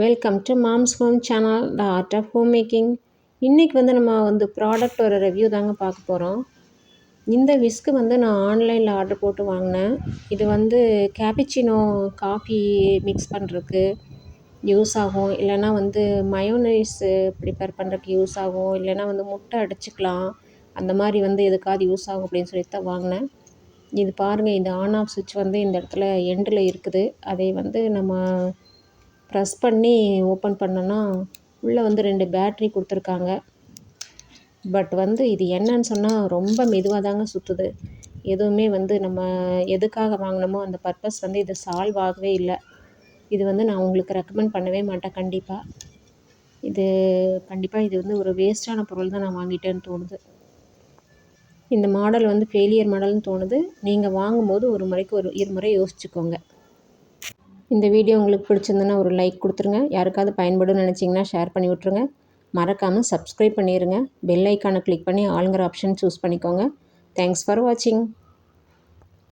Welcome to mom's home channel the art of home making. இன்றைக்கி நம்ம ப்ராடக்டோட review தாங்க பார்க்க போகிறோம். இந்த விஸ்க்கு நான் ஆன்லைனில் ஆர்டர் போட்டு வாங்கினேன். இது கேப்பிச்சினோ காஃபி மிக்ஸ் பண்ணுறதுக்கு யூஸ் ஆகும், இல்லைனா மயோனைஸு ப்ரிப்பேர் பண்ணுறதுக்கு யூஸ் ஆகும், இல்லைனா முட்டை அடிச்சுக்கலாம், அந்த மாதிரி எதுக்காவது யூஸ் ஆகும் அப்படின்னு சொல்லிட்டு தான் வாங்கினேன். இது பாருங்கள், இந்த ஆன் ஆஃப் சுவிட்ச் இந்த இடத்துல எண்டில் இருக்குது. அதை நம்ம ப்ரெஸ் பண்ணி ஓப்பன் பண்ணோன்னா உள்ளே 2 பேட்ரி கொடுத்துருக்காங்க. பட் இது என்னன்னு சொன்னால் ரொம்ப மெதுவாக தாங்க சுற்றுது. எதுவுமே நம்ம எதுக்காக வாங்கினோமோ அந்த பர்பஸ் இது சால்வ் ஆகவே இல்லை. இது நான் உங்களுக்கு ரெக்கமெண்ட் பண்ணவே மாட்டேன். கண்டிப்பாக இது ஒரு வேஸ்ட்டான பொருள் தான் நான் வாங்கிட்டேன்னு தோணுது. இந்த மாடல் ஃபெயிலியர் மாடல்னு தோணுது. நீங்கள் வாங்கும்போது ஒரு முறைக்கு இருமுறை யோசிச்சுக்கோங்க. இந்த வீடியோ உங்களுக்கு பிடிச்சிருந்துன்னா ஒரு லைக் கொடுத்துருங்க. யாருக்காவது பயன்படும்னு நினச்சிங்கன்னா ஷேர் பண்ணி விட்ருங்க. மறக்காமல் சப்ஸ்கிரைப் பண்ணிடுங்க. பெல் ஐக்கானை கிளிக் பண்ணி ஆளுங்கிற ஆப்ஷன் சூஸ் பண்ணிக்கோங்க. தேங்க்ஸ் ஃபார் வாட்சிங்.